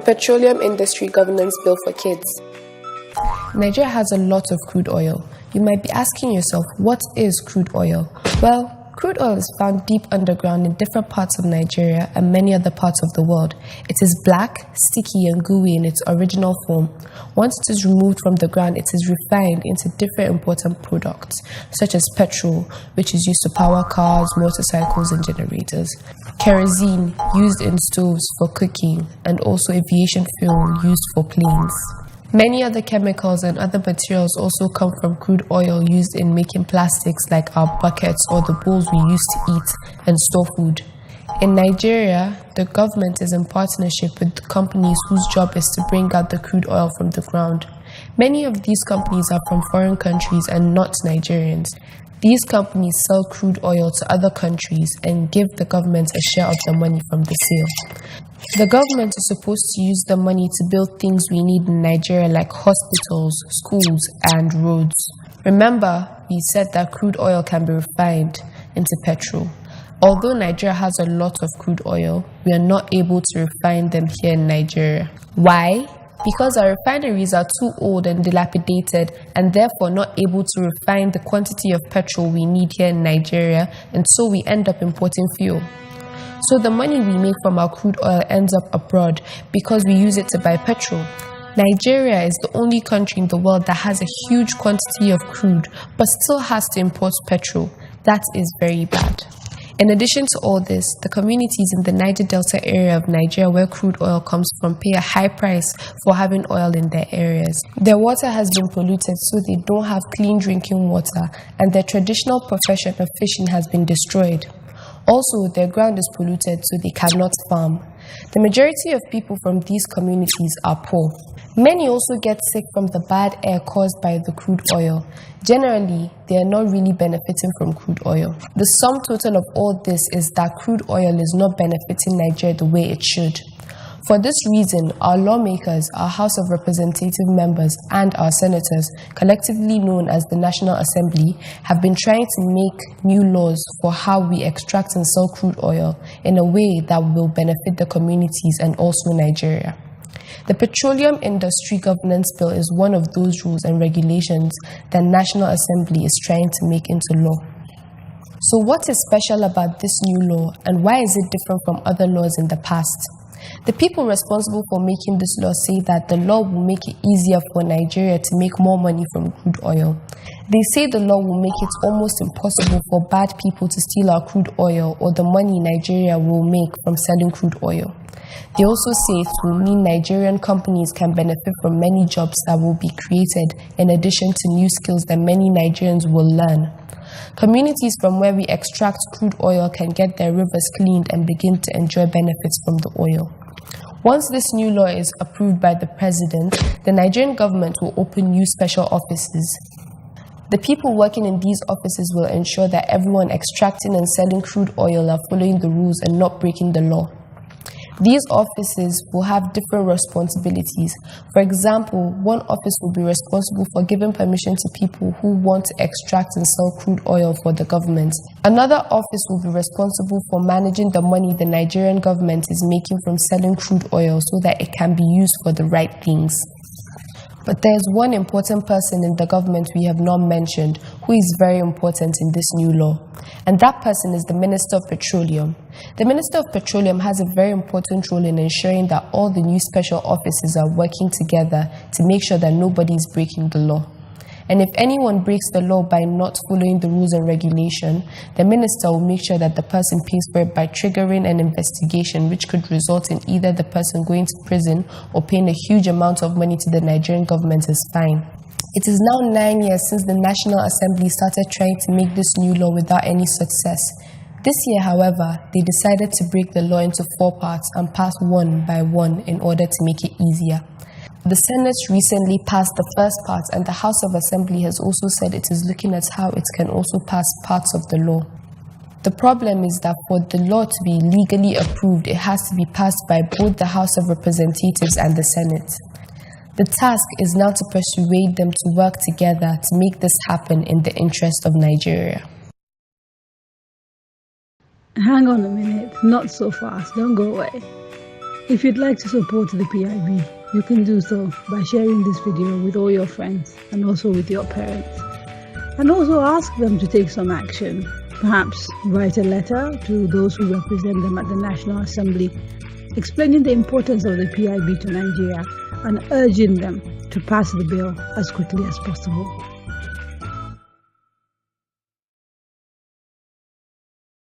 Petroleum Industry Governance Bill for Kids. Nigeria has a lot of crude oil. You might be asking yourself, what is crude oil? Well, crude oil is found deep underground in different parts of Nigeria and many other parts of the world. It is black, sticky, and gooey in its original form. Once it is removed from the ground, it is refined into different important products, such as petrol, which is used to power cars, motorcycles, and generators, kerosene, used in stoves for cooking, and also aviation fuel used for planes. Many other chemicals and other materials also come from crude oil used in making plastics like our buckets or the bowls we use to eat and store food. In Nigeria, the government is in partnership with companies whose job is to bring out the crude oil from the ground. Many of these companies are from foreign countries and not Nigerians. These companies sell crude oil to other countries and give the government a share of the money from the sale. The government is supposed to use the money to build things we need in Nigeria like hospitals, schools, and roads. Remember, we said that crude oil can be refined into petrol. Although Nigeria has a lot of crude oil, we are not able to refine them here in Nigeria. Why? Because our refineries are too old and dilapidated and therefore not able to refine the quantity of petrol we need here in Nigeria, and so we end up importing fuel. So the money we make from our crude oil ends up abroad because we use it to buy petrol. Nigeria is the only country in the world that has a huge quantity of crude but still has to import petrol. That is very bad. In addition to all this, the communities in the Niger Delta area of Nigeria where crude oil comes from pay a high price for having oil in their areas. Their water has been polluted, so they don't have clean drinking water, and their traditional profession of fishing has been destroyed. Also, their ground is polluted, so they cannot farm. The majority of people from these communities are poor. Many also get sick from the bad air caused by the crude oil. Generally, they are not really benefiting from crude oil. The sum total of all this is that crude oil is not benefiting Nigeria the way it should. For this reason, our lawmakers, our House of Representative members, and our senators, collectively known as the National Assembly, have been trying to make new laws for how we extract and sell crude oil in a way that will benefit the communities and also Nigeria. The Petroleum Industry Governance Bill is one of those rules and regulations that National Assembly is trying to make into law. So what is special about this new law, and why is it different from other laws in the past? The people responsible for making this law say that the law will make it easier for Nigeria to make more money from crude oil. They say the law will make it almost impossible for bad people to steal our crude oil or the money Nigeria will make from selling crude oil. They also say it will mean Nigerian companies can benefit from many jobs that will be created in addition to new skills that many Nigerians will learn. Communities from where we extract crude oil can get their rivers cleaned and begin to enjoy benefits from the oil. Once this new law is approved by the president, the Nigerian government will open new special offices. The people working in these offices will ensure that everyone extracting and selling crude oil are following the rules and not breaking the law. These offices will have different responsibilities. For example, one office will be responsible for giving permission to people who want to extract and sell crude oil for the government. Another office will be responsible for managing the money the Nigerian government is making from selling crude oil so that it can be used for the right things. But there's one important person in the government we have not mentioned who is very important in this new law. And that person is the Minister of Petroleum. The Minister of Petroleum has a very important role in ensuring that all the new special offices are working together to make sure that nobody is breaking the law. And if anyone breaks the law by not following the rules and regulation, the minister will make sure that the person pays for it by triggering an investigation which could result in either the person going to prison or paying a huge amount of money to the Nigerian government as fine. It is now 9 years since the National Assembly started trying to make this new law without any success. This year, however, they decided to break the law into 4 parts and pass one by one in order to make it easier. The Senate recently passed the first part, and the House of Assembly has also said it is looking at how it can also pass parts of the law. The problem is that for the law to be legally approved, it has to be passed by both the House of Representatives and the Senate. The task is now to persuade them to work together to make this happen in the interest of Nigeria. Hang on a minute, not so fast, don't go away. If you'd like to support the PIB, you can do so by sharing this video with all your friends and also with your parents. And also ask them to take some action. Perhaps write a letter to those who represent them at the National Assembly, explaining the importance of the PIB to Nigeria and urging them to pass the bill as quickly as possible.